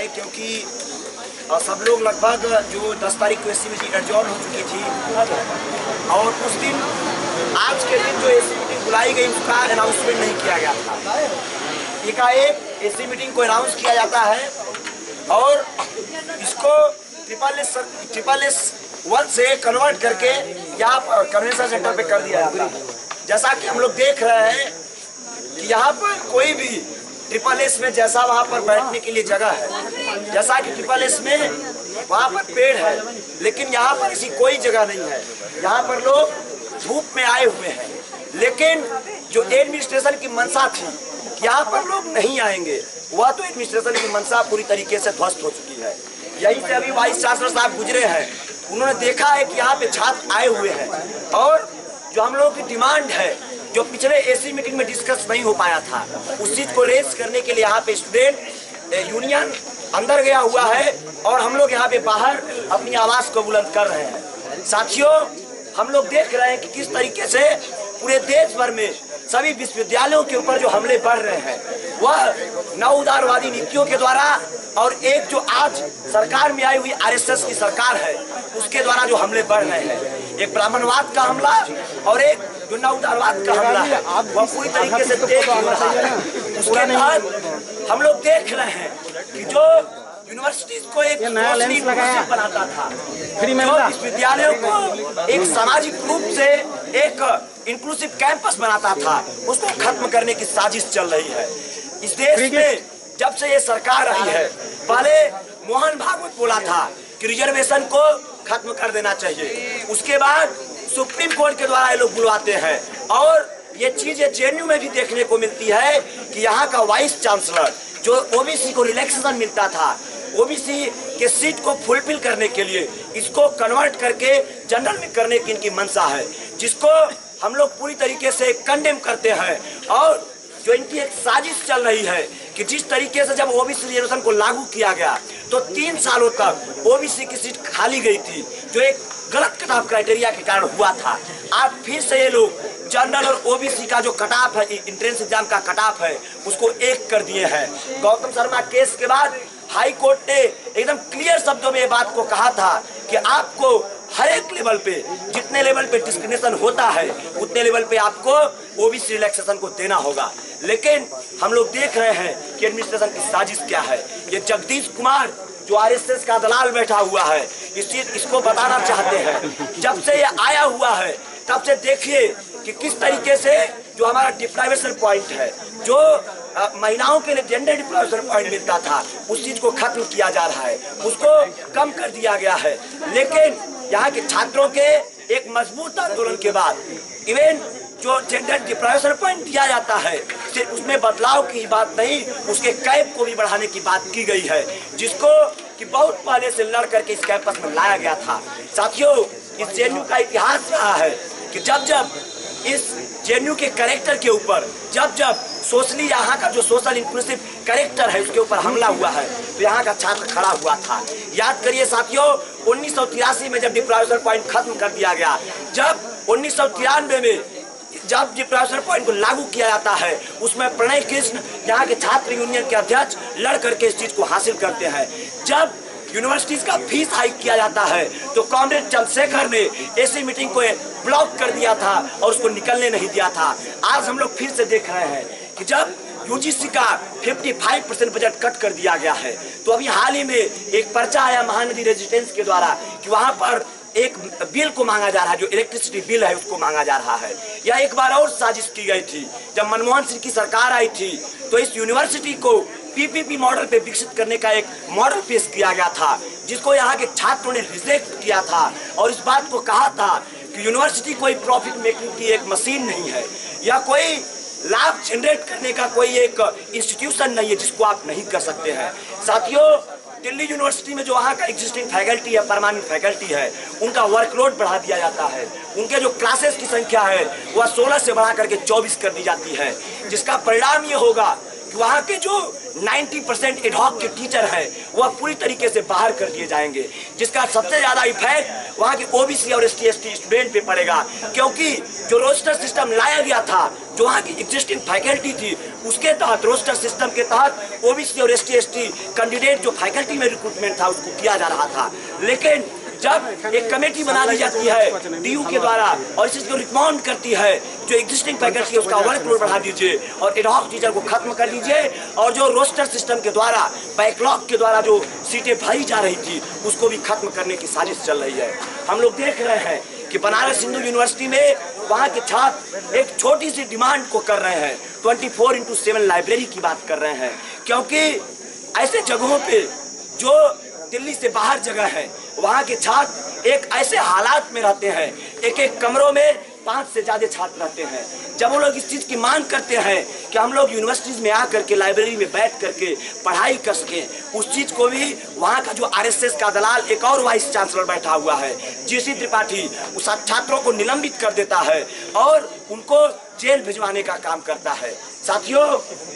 है, क्योंकि सब लोग लगभग जो 10 तारीख को एसी मीटिंग एडजॉर्न हो चुकी थी और उस दिन आज के दिन जो एसी मीटिंग बुलाई गई उसका अनाउंसमेंट नहीं किया गया था। एकाएक एसी मीटिंग को अनाउंस किया जाता है और इसको ट्रिपल एस 1 से कन्वर्ट करके यहाँ पर कन्वेंशन सेंटर पे कर दिया जाता है। जैसा कि हम लोग देख रहे हैं कि यहाँ पर कोई भी ट्रिपल एस में जैसा वहाँ पर बैठने के लिए जगह है, जैसा कि ट्रिपल एस में वहाँ पर पेड़ है, लेकिन यहाँ पर ऐसी कोई जगह नहीं है। यहाँ पर लोग धूप में आए हुए हैं, लेकिन जो एडमिनिस्ट्रेशन की मंशा थी कि यहाँ पर लोग नहीं आएंगे, वह तो एडमिनिस्ट्रेशन की मंशा पूरी तरीके से ध्वस्त हो चुकी है। यहीं से अभी वाइस चांसलर साहब गुजरे हैं, उन्होंने देखा है कि यहाँ पे छात्र आए हुए हैं और जो हम लोगों की डिमांड है जो पिछले एसी मीटिंग में डिस्कस नहीं हो पाया था, उस चीज को रेज करने के लिए यहाँ पे स्टूडेंट यूनियन अंदर गया हुआ है और हम लोग यहाँ पे बाहर अपनी आवाज को बुलंद कर रहे हैं। साथियों, हम लोग देख रहे हैं कि किस तरीके से पूरे देश भर में सभी विश्वविद्यालयों के ऊपर जो हमले बढ़ रहे हैं वह नव उदारवादी नीतियों के द्वारा और एक जो आज सरकार में आई हुई आरएसएस की सरकार है उसके द्वारा जो हमले बढ़ रहे हैं। एक ब्राह्मणवाद का हमला और एक जो नव उदारवाद का हमला है वह पूरी तरीके से देख रहा है। उसके बाद हम लोग देख रहे हैं कि जो यूनिवर्सिटीज को एक बनाता था, जो विश्वविद्यालयों को एक सामाजिक रूप से एक इंक्लूसिव कैंपस बनाता था, उसको खत्म करने की साजिश चल रही है। इस देश में जब से ये सरकार आई है, पहले मोहन भागवत बोला था कि रिजर्वेशन को खत्म कर देना चाहिए, उसके बाद सुप्रीम कोर्ट के द्वारा ये लोग बुलवाते हैं और ये चीजें जेएनयू में भी देखने को मिलती है कि यहाँ का वाइस चांसलर जो ओबीसी को रिलैक्सेशन मिलता था, ओबीसी के सीट को फुलफिल करने के लिए इसको कन्वर्ट करके जनरल में करने की इनकी मंशा है, जिसको हम लोग पूरी तरीके से कंडेम करते हैं। और जो इनकी एक साजिश चल रही है कि जिस तरीके से जब ओबीसी रिजर्वेशन को लागू किया गया तो 3 सालों तक ओबीसी की सीट खाली गई थी, जो एक गलत कट ऑफ क्राइटेरिया के कारण हुआ था। आज फिर से ये लोग जनरल और ओबीसी का जो कट ऑफ है, एंट्रेंस एग्जाम का कट ऑफ है, उसको एक कर दिए हैं। गौतम शर्मा केस के बाद हाई कोर्ट ने एकदम क्लियर शब्दों में ये बात को कहा था कि आपको हर एक लेवल पे, जितने लेवल पे डिस्क्रिमिनेशन होता है उतने लेवल पे आपको ओबीसी रिलैक्सेशन को देना होगा। लेकिन हम लोग देख रहे हैं कि एडमिनिस्ट्रेशन की साजिश क्या है। ये जगदीश कुमार जो आरएसएस का दलाल बैठा हुआ है, इसको बताना चाहते हैं। जब से ये आया हुआ है तब से देखिए कि किस तरीके से जो हमारा डिप्राइवेशन पॉइंट है, जो महिलाओं के लिए जेंडर डिप्राइवेशन पॉइंट मिलता था, उस चीज को खत्म किया जा रहा है, उसको कम कर दिया गया है। लेकिन यहाँ के छात्रों के एक मजबूत आंदोलन के बाद इवन जो जेंडर डिप्राइवेशन पॉइंट दिया जाता है सिर्फ उसमें बदलाव की बात नहीं, उसके कैप को भी बढ़ाने की बात की गई है, जिसको कि बहुत पहले से लड़ करके इस कैंपस में लाया गया था। साथियों, इस जेएनयू का इतिहास रहा है कि जब जब इस जेएनयू के कैरेक्टर के ऊपर जब सोशली यहाँ का जो सोशल इंक्लूसिव कैरेक्टर है उसके ऊपर हमला हुआ है तो यहाँ का छात्र खड़ा हुआ था। याद करिए साथियों, 1983 में जब डिप्राइवेशन पॉइंट खत्म कर दिया गया, जब 1993 में जब डिप्राइवेशन पॉइंट को लागू किया जाता है, उसमें प्रणय कृष्ण यहाँ के छात्र यूनियन के अध्यक्ष लड़ करके इस चीज को हासिल करते हैं। जब यूनिवर्सिटीज का फीस हाइक किया जाता है तो कॉमरेड चंद्रशेखर ने एसी मीटिंग को ब्लॉक कर दिया था और उसको निकलने नहीं दिया था। आज हम लोग फिर से देख रहे हैं कि जब यूजीसी का 55% बजट कट कर दिया गया है, तो अभी हाल ही में एक पर्चा आया महानदी रेजिडेंस के द्वारा कि वहां पर एक बिल को मांगा जा रहा है, जो इलेक्ट्रिसिटी बिल है उसको मांगा जा रहा है। यह एक बार और साजिश की गई थी। जब मनमोहन सिंह की सरकार आई थी तो इस यूनिवर्सिटी को पीपीपी मॉडल पे विकसित करने का एक मॉडल पेश किया गया था, जिसको यहाँ के छात्रों ने रिजेक्ट किया था और इस बात को कहा था कि यूनिवर्सिटी कोई प्रॉफिट मेकिंग की एक मशीन नहीं है या कोई लाभ जनरेट करने का कोई एक इंस्टीट्यूशन नहीं है जिसको आप नहीं कर सकते हैं। साथियों, दिल्ली यूनिवर्सिटी में जो वहाँ का एग्जिस्टिंग फैकल्टी है, परमानेंट फैकल्टी है, उनका वर्कलोड बढ़ा दिया जाता है। उनके जो क्लासेस की संख्या है वह 16 से बढ़ा करके 24 कर दी जाती है, जिसका परिणाम ये होगा कि वहाँ के जो 90% एडहॉक के टीचर हैं वह पूरी तरीके से बाहर कर दिए जाएंगे, जिसका सबसे ज़्यादा इफेक्ट वहाँ के ओबीसी और ST/ST स्टूडेंट पे पड़ेगा। क्योंकि जो रोस्टर सिस्टम लाया गया था, जो वहाँ की एग्जिस्टिंग फैकल्टी थी, उसके तहत रोस्टर सिस्टम के तहत ओबीसी और ST/ST कैंडिडेट जो फैकल्टी में रिक्रूटमेंट था उसको किया जा रहा था। लेकिन जब एक कमेटी बना दी जाती है DU के द्वारा और इस चीज को रिकमेंड करती है जो एग्जिस्टिंग फैकल्टी है उसका वर्कलोड बढ़ा दीजिए और एडहॉक टीचर को खत्म कर दीजिए, और जो रोस्टर सिस्टम के द्वारा बैकलॉग के द्वारा जो सीटें भरी जा रही थी उसको भी खत्म करने की साजिश चल रही है। हम लोग देख रहे हैं कि बनारस हिंदू यूनिवर्सिटी में वहाँ के छात्र एक छोटी सी डिमांड को कर रहे हैं, 24x7 लाइब्रेरी की बात कर रहे हैं। क्योंकि ऐसे जगहों पे जो दिल्ली से बाहर जगह है, वहाँ के छात्र एक ऐसे हालात में रहते हैं, एक एक कमरों में 5 से ज़्यादा छात्र रहते हैं। जब वो लोग इस चीज़ की मांग करते हैं कि हम लोग यूनिवर्सिटीज़ में आकर के लाइब्रेरी में बैठ करके पढ़ाई कर सकें, उस चीज़ को भी वहाँ का जो RSS का दलाल एक और वाइस चांसलर बैठा हुआ है GC त्रिपाठी, उस छात्रों को निलंबित कर देता है और उनको जेल भिजवाने का काम करता है। साथियों,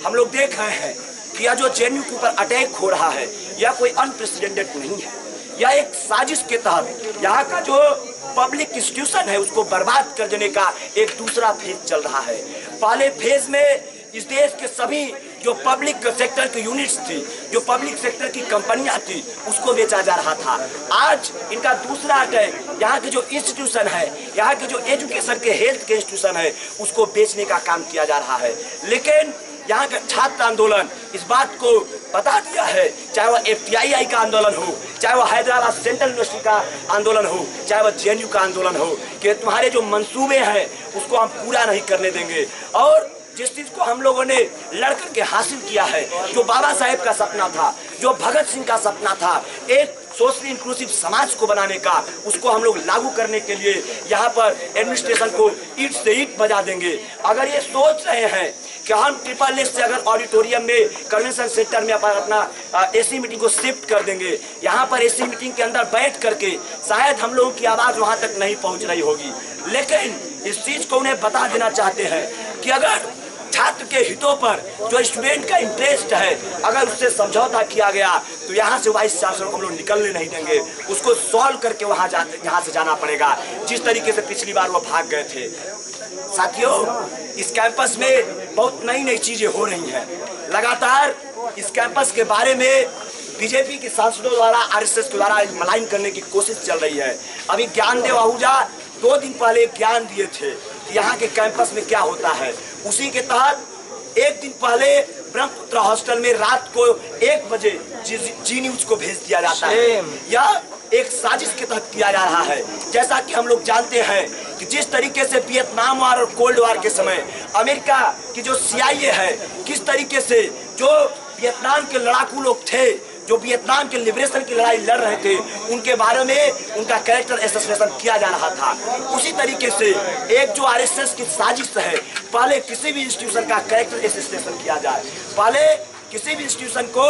हम लोग देख रहे हैं कि यह जो JNU के ऊपर अटैक हो रहा है यह कोई अनप्रेसिडेंटेड नहीं है, यह एक साजिश के तहत यहाँ का जो पब्लिक इंस्टीट्यूशन है उसको बर्बाद कर देने का एक दूसरा फेज चल रहा है। पहले फेज में इस देश के सभी जो पब्लिक सेक्टर की यूनिट्स थी, जो पब्लिक सेक्टर की कंपनियां थी, उसको बेचा जा रहा था। आज इनका दूसरा अटैक यहाँ के जो इंस्टीट्यूशन है, यहाँ के जो एजुकेशन के हेल्थ के इंस्टीट्यूशन है, उसको बेचने का काम किया जा रहा है। लेकिन यहाँ का छात्र आंदोलन इस बात को बता दिया है, चाहे वह FTII का आंदोलन हो, चाहे वह हैदराबाद सेंट्रल यूनिवर्सिटी का आंदोलन हो, चाहे वह JNU का आंदोलन हो, कि तुम्हारे जो मंसूबे हैं उसको हम पूरा नहीं करने देंगे। और जिस चीज को हम लोगों ने लड़ करके हासिल किया है, जो बाबा साहेब का सपना था, जो भगत सिंह का सपना था, एक सोशली इंक्लूसिव समाज को बनाने का, उसको हम लोग लागू करने के लिए यहाँ पर एडमिनिस्ट्रेशन को ईंट से ईंट बजा देंगे। अगर ये सोच रहे हैं कि हम SSS से अगर ऑडिटोरियम में कन्वेंशन सेंटर में अपना AC मीटिंग को शिफ्ट कर देंगे, यहाँ पर AC मीटिंग के अंदर बैठ करके शायद हम लोगों की आवाज़ वहाँ तक नहीं पहुँच रही होगी, लेकिन इस चीज़ को उन्हें बता देना चाहते हैं कि अगर छात्र के हितों पर जो स्टूडेंट का इंटरेस्ट है, अगर उससे समझौता किया गया तो यहाँ से वाइस चांसलर को हम लोग निकलने नहीं देंगे, उसको सॉल्व करके यहाँ से जाना पड़ेगा, जिस तरीके से पिछली बार वो भाग गए थे। साथियों, इस कैंपस में बहुत नई नई चीजें हो रही हैं। लगातार इस कैंपस के बारे में बीजेपी के सांसदों द्वारा RSS के द्वारा मलाइन करने की कोशिश चल रही है। अभी ज्ञानदेव आहूजा 2 दिन पहले ज्ञान दिए थे कि यहाँ के कैंपस में क्या होता है। उसी के तहत 1 दिन पहले ब्रह्मपुत्र हॉस्टल में रात को 1 बजे जी न्यूज को भेज दिया जाता है। यह एक साजिश के तहत किया जा रहा है। जैसा कि हम लोग जानते हैं कि जिस तरीके से वियतनाम वार और कोल्ड वार के समय अमेरिका की जो CIA है, किस तरीके से जो वियतनाम के लड़ाकू लोग थे, जो वियतनाम के लिबरेशन की लड़ाई लड़ रहे थे, उनके बारे में उनका कैरेक्टर एसोसिएशन किया जा रहा था। उसी तरीके से एक जो RSS की साजिश है, पहले किसी भी इंस्टीट्यूशन का कैरेक्टर एसोसिएशन किया जाए, पहले किसी भी इंस्टीट्यूशन को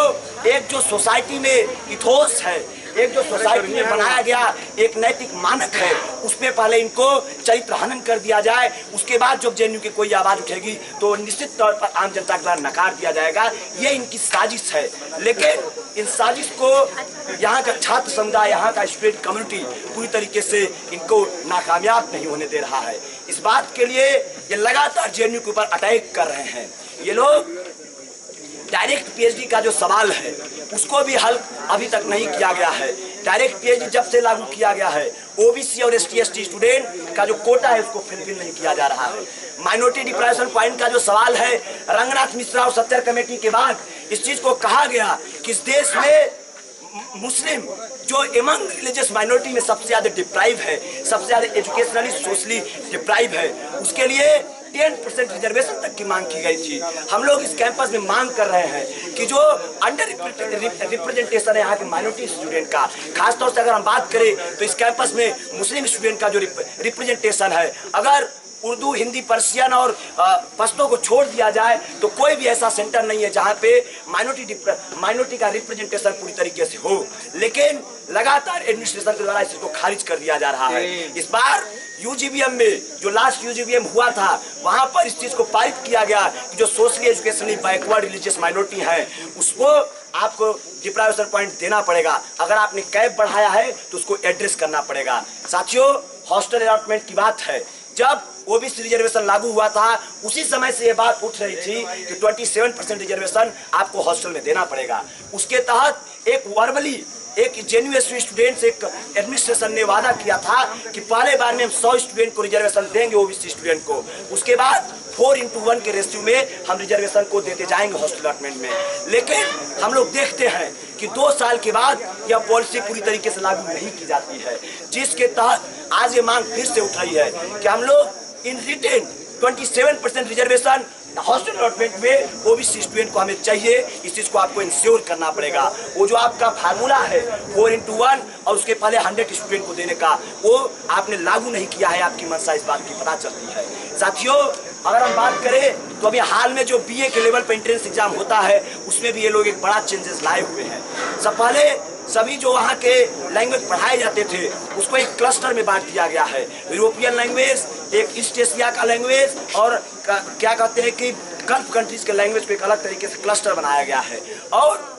एक जो सोसाइटी में इथोस है, एक जो सोसाइटी में बनाया गया एक नैतिक मानक है, उस पर पहले इनको चरित्र हनन कर दिया जाए। उसके बाद जब JNU की कोई आवाज उठेगी तो निश्चित तौर पर आम जनता के द्वारा नकार दिया जाएगा। ये इनकी साजिश है। लेकिन इन साजिश को यहाँ का छात्र समुदाय, यहाँ का स्टूडेंट कम्युनिटी पूरी तरीके से इनको नाकामयाब नहीं होने दे रहा है। इस बात के लिए ये लगातार JNU के ऊपर अटैक कर रहे हैं। ये लोग डायरेक्ट PhD का जो सवाल है उसको भी हल अभी तक नहीं किया गया है। डायरेक्ट PhD जब से लागू किया गया है, OBC और ST/ST स्टूडेंट का जो कोटा है उसको फुलफिल नहीं किया जा रहा है। माइनॉरिटी डिप्रेशन पॉइंट का जो सवाल है, रंगनाथ मिश्रा और सत्तर कमेटी के बाद इस चीज को कहा गया कि इस देश में मुस्लिम जो एमंग रिलीजियस माइनॉरिटी में सबसे ज्यादा डिप्राइव है, सबसे ज्यादा एजुकेशनली सोशली डिप्राइव है, उसके लिए 10% रिजर्वेशन तक की मांग की गई थी। हम लोग इस कैंपस में मांग कर रहे हैं कि जो अंडर रिप्रेजेंटेशन है यहाँ के माइनॉरिटी स्टूडेंट का, खासतौर से अगर हम बात करें तो इस कैंपस में मुस्लिम स्टूडेंट का जो रिप्रेजेंटेशन है, अगर उर्दू, हिंदी, पर्शियन और पश्तो को छोड़ दिया जाए तो कोई भी ऐसा सेंटर नहीं है जहां पे माइनॉरिटी का रिप्रेजेंटेशन पूरी तरीके से हो। लेकिन लगातार एडमिनिस्ट्रेशन के द्वारा इसको खारिज कर दिया जा रहा है। इस बार यूजीबीएम में जो लास्ट यूजीबीएम हुआ था वहां पर इस चीज को पारित किया गया कि जो socially educationally backward religious minority है उसको आपको डिप्राइवेशन पॉइंट देना पड़ेगा। अगर आपने कैप बढ़ाया है तो उसको एड्रेस करना पड़ेगा। साथियों, हॉस्टल अलॉटमेंट की बात है, जब ओबीसी रिजर्वेशन लागू हुआ था उसी समय से ये बात उठ रही थी कि 27% रिजर्वेशन आपको हॉस्टल में देना पड़ेगा। उसके तहत एक वर्बली एक जेन्युइन स्टूडेंट से एक एडमिनिस्ट्रेशन ने वादा किया था कि पहले बार में हम 100 स्टूडेंट को रिजर्वेशन देंगे, ओबीसी स्टूडेंट को। उसके बाद 4:1 के रेशियो में हम रिजर्वेशन को देते जाएंगे हॉस्टल अलॉटमेंट में। लेकिन हम लोग देखते हैं कि 2 साल के बाद यह पॉलिसी पूरी तरीके से लागू नहीं की जाती है, जिसके तहत आज ये मांग फिर से उठ रही है कि हम लोग इन रिटेन 27% रिजर्वेशन हॉस्टल अलॉटमेंट में ओबीसी स्टूडेंट को हमें चाहिए। इस चीज को आपको इंश्योर करना पड़ेगा। वो जो आपका फार्मूला है 4:1 और उसके पहले 100 स्टूडेंट को देने का, वो आपने लागू नहीं किया है। आपकी मंशा इस बात की पता चलती है। साथियों, अगर हम बात करें तो अभी हाल में जो बीए के लेवल पर एंट्रेंस एग्जाम होता है उसमें भी ये लोग एक बड़ा चेंजेस लाए हुए हैं। सब पहले सभी जो वहाँ के लैंग्वेज पढ़ाए जाते थे उसको एक क्लस्टर में बांट दिया गया है। यूरोपियन लैंग्वेज, एक ईस्ट एशिया का लैंग्वेज और क्या कहते हैं कि गल्फ कंट्रीज के लैंग्वेज को एक अलग तरीके से क्लस्टर बनाया गया है। और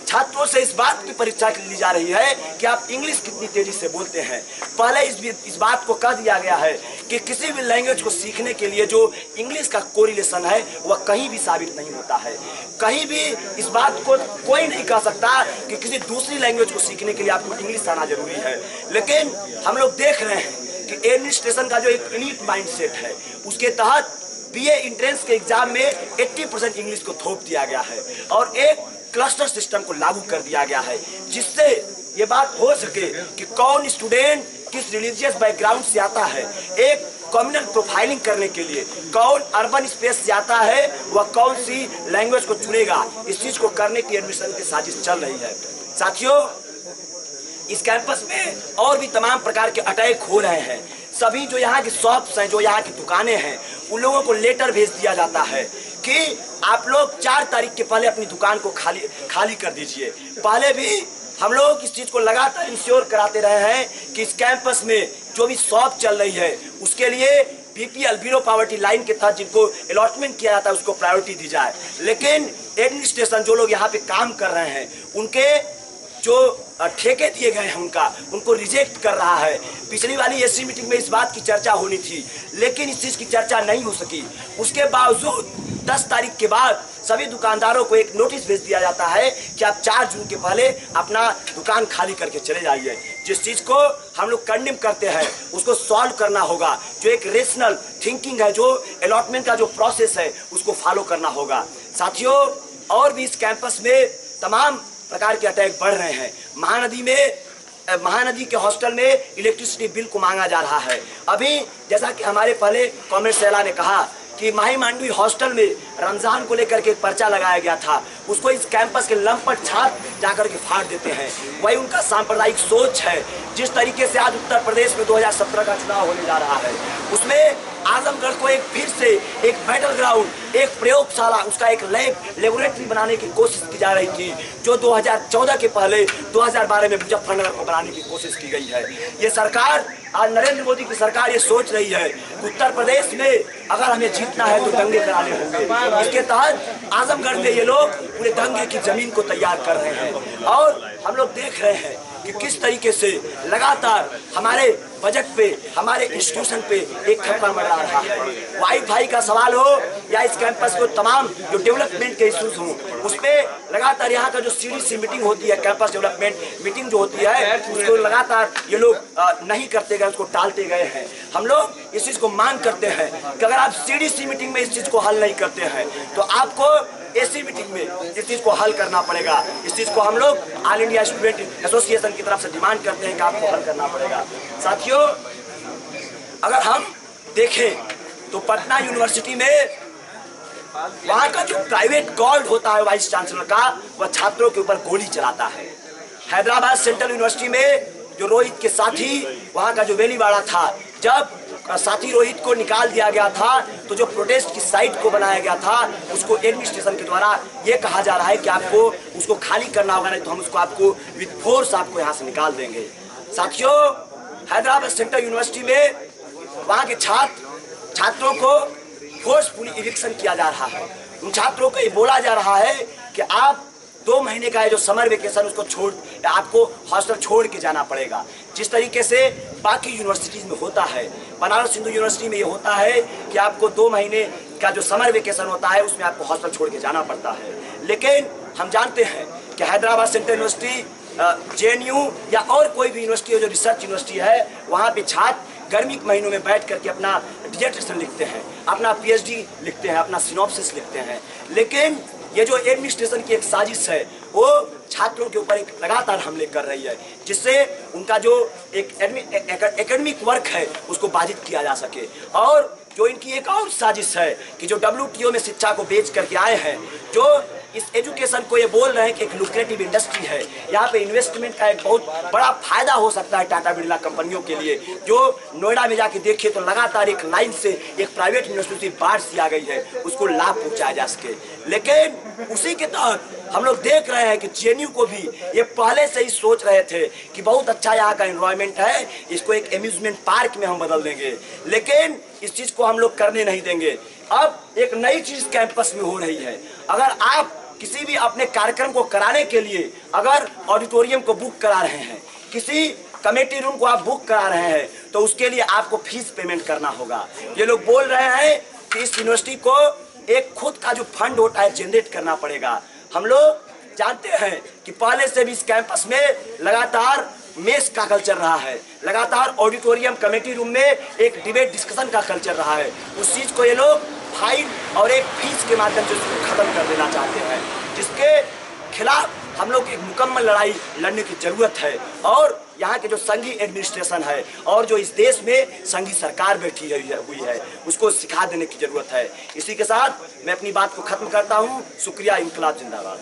छात्रों से इस बात की परीक्षा ली जा रही है कि आप इंग्लिश कितनी तेजी से बोलते हैं। पहले इस बात को कह दिया गया है कि किसी भी लैंग्वेज को सीखने के लिए जो इंग्लिश का कोरिलेशन है वह कहीं भी साबित नहीं होता है। कहीं भी इस बात को कोई नहीं कह सकता कि किसी दूसरी लैंग्वेज को सीखने के लिए आपको इंग्लिश आना जरूरी है। लेकिन हम लोग देख रहे हैं कि एडमिनिस्ट्रेशन का जो एक यूनिक माइंडसेट है उसके तहत बीए एंट्रेंस के एग्जाम में 80% इंग्लिश को थोप दिया गया है और एक क्लस्टर सिस्टम को लागू कर दिया गया है, जिससे ये बात हो सके कि कौन स्टूडेंट किस रिलीजियस बैकग्राउंड से आता है। एक कम्युनल प्रोफाइलिंग करने के लिए कौन अर्बन स्पेस से आता है वह कौन सी लैंग्वेज को चुनेगा, इस चीज को करने की एडमिशन की साजिश चल रही है। साथियों, इस कैंपस में और भी तमाम प्रकार के अटैक हो रहे हैं। सभी जो यहाँ की शॉप्स हैं, जो यहाँ की दुकानें हैं, उन लोगों को लेटर भेज दिया जाता है कि आप लोग 4 तारीख के पहले अपनी दुकान को खाली कर दीजिए। पहले भी हम लोग इस चीज को लगातार इंश्योर कराते रहे हैं कि इस कैंपस में जो भी शॉप चल रही है उसके लिए बीपीएल बिलो पॉवर्टी लाइन के तहत जिनको अलॉटमेंट किया जाता है उसको प्रायोरिटी दी जाए। लेकिन एडमिनिस्ट्रेशन जो लोग यहाँ पे काम कर रहे हैं उनके जो ठेके दिए गए हैं उनको रिजेक्ट कर रहा है। पिछली वाली एससी मीटिंग में इस बात की चर्चा होनी थी लेकिन इस चीज की चर्चा नहीं हो सकी। उसके बावजूद 10 तारीख के बाद सभी दुकानदारों को एक नोटिस भेज दिया जाता है कि आप 4 जून के पहले अपना दुकान खाली करके चले जाइए। जिस चीज को हम लोग कंडेम करते हैं उसको सॉल्व करना होगा। जो एक रेशनल थिंकिंग है, जो अलॉटमेंट का जो प्रोसेस है उसको फॉलो करना होगा। साथियों, और भी इस कैंपस में तमाम प्रकार के अटैक बढ़ रहे हैं। महानदी के हॉस्टल में इलेक्ट्रिसिटी बिल को मांगा जा रहा है। अभी जैसा कि हमारे पहले कॉमरेड सैला ने कहा कि माही मांडवी हॉस्टल में रमजान को लेकर के एक पर्चा लगाया गया था, उसको इस कैंपस के लंपट छात्र जाकर के फाड़ देते हैं। वही उनका सांप्रदायिक सोच है। जिस तरीके से आज उत्तर प्रदेश में 2017 का चुनाव होने जा रहा है उसमें आजमगढ़ को एक फिर से एक बैटल ग्राउंड, एक प्रयोगशाला, उसका एक लेबोरेटरी बनाने की कोशिश की जा रही थी, जो 2014 के पहले 2012 में मुजफ्फरनगर को बनाने की कोशिश की गई है। ये सरकार, आज नरेंद्र मोदी की सरकार ये सोच रही है उत्तर प्रदेश में अगर हमें जीतना है तो दंगे कराने होंगे। इसके तहत आजमगढ़ में ये लोग पूरे दंगे की जमीन को तैयार कर रहे हैं। और हम लोग देख रहे हैं कि किस तरीके से लगातार हमारे बजट पे, हमारे इंस्टीट्यूशन पे एक खतरा मंडरा रहा है। वाईफाई का सवाल हो या इस कैंपस को तमाम जो डेवलपमेंट के इश्यूज हो, उस पर लगातार यहाँ का जो सीडीसी मीटिंग होती है, कैंपस डेवलपमेंट मीटिंग जो होती है, उसको लगातार ये लोग नहीं करते गए, उसको टालते गए हैं। हम लोग इस चीज को मांग करते हैं कि अगर आप सीडीसी मीटिंग में इस चीज को हल नहीं करते हैं तो आपको एसी मीटिंग में इस चीज को हल करना पड़ेगा। इस चीज को हम लोग ऑल इंडिया स्टूडेंट एसोसिएशन की तरफ से डिमांड करते हैं कि आपको हल करना पड़ेगा। साथियों, अगर हम देखें तो पटना यूनिवर्सिटी में वहां का जो प्राइवेट गार्ड होता है वाइस चांसलर का, वह छात्रों के ऊपर गोली चलाता है। हैदराबाद सेंट्रल यूनिवर्सिटी में जो रोहित के साथी, वहां का जो वेलीवाड़ा था, जब साथी रोहित को निकाल दिया गया था, तो जो प्रोटेस्ट की साइट को बनाया गया था उसको एडमिनिस्ट्रेशन के द्वारा ये कहा जा रहा है कि आपको उसको खाली करना होगा, नहीं तो हम उसको आपको विद फोर्स आपको यहाँ से निकाल देंगे। साथियों, हैदराबाद सेंट्रल यूनिवर्सिटी में वहाँ के छात्रों को फोर्सफुली इविक्शन किया जा रहा है। उन छात्रों को ये बोला जा रहा है कि आप 2 महीने का है जो समर वेकेशन उसको छोड़, आपको हॉस्टल छोड़ के जाना पड़ेगा, जिस तरीके से बाकी यूनिवर्सिटीज़ में होता है। बनारस हिंदू यूनिवर्सिटी में ये होता है कि आपको 2 महीने का जो समर वेकेशन होता है उसमें आपको हॉस्टल छोड़ के जाना पड़ता है। लेकिन हम जानते हैं कि हैदराबाद सेंट्रल यूनिवर्सिटी, JNU या और कोई भी यूनिवर्सिटी जो रिसर्च यूनिवर्सिटी है, वहाँ पे छात्र गर्मी के महीनों में बैठ करके अपना डिसर्टेशन लिखते हैं, अपना PhD लिखते हैं, अपना सिनॉप्सिस लिखते हैं। लेकिन ये जो एडमिनिस्ट्रेशन की एक साजिश है वो छात्रों के ऊपर एक लगातार हमले कर रही है, जिससे उनका जो एक एकेडमिक वर्क है उसको बाधित किया जा सके। और जो इनकी एक और साजिश है कि जो WTO में शिक्षा को बेच करके आए हैं, जो इस एजुकेशन को ये बोल रहे हैं कि एक लुक्रेटिव इंडस्ट्री है, यहाँ पे इन्वेस्टमेंट का एक बहुत बड़ा फायदा हो सकता है टाटा बिरला कंपनियों के लिए। जो नोएडा में जाके देखिए तो लगातार एक लाइन से एक प्राइवेट यूनिवर्सिटी बाढ़ सी आ गई है, उसको लाभ पहुँचाया जा सके। लेकिन उसी के तहत हम लोग देख रहे हैं कि JNU को भी ये पहले से ही सोच रहे थे कि बहुत अच्छा यहाँ का एनवायरनमेंट है, इसको एक एम्यूजमेंट पार्क में हम बदल देंगे, लेकिन इस चीज़ को हम लोग करने नहीं देंगे। अब एक नई चीज़ कैंपस में हो रही है। अगर आप किसी भी अपने कार्यक्रम को कराने के लिए अगर ऑडिटोरियम को बुक करा रहे हैं, किसी कमेटी रूम को आप बुक करा रहे हैं, तो उसके लिए आपको फीस पेमेंट करना होगा। ये लोग बोल रहे हैं कि इस यूनिवर्सिटी को एक खुद का जो फंड होता है जनरेट करना पड़ेगा। हम लोग जानते हैं कि पहले से भी इस कैंपस में लगातार मेस का कल्चर रहा है, लगातार ऑडिटोरियम कमेटी रूम में एक डिबेट डिस्कशन का कल्चर रहा है। उस चीज़ को ये लोग फाइन और एक फीस के माध्यम से उसको खत्म कर देना चाहते हैं, जिसके खिलाफ हम लोग एक मुकम्मल लड़ाई लड़ने की जरूरत है। और यहाँ के जो संघीय एडमिनिस्ट्रेशन है और जो इस देश में संघीय सरकार बैठी हुई है उसको सिखा देने की जरूरत है। इसी के साथ मैं अपनी बात को खत्म करता हूँ। शुक्रिया। इंकलाब जिंदाबाद।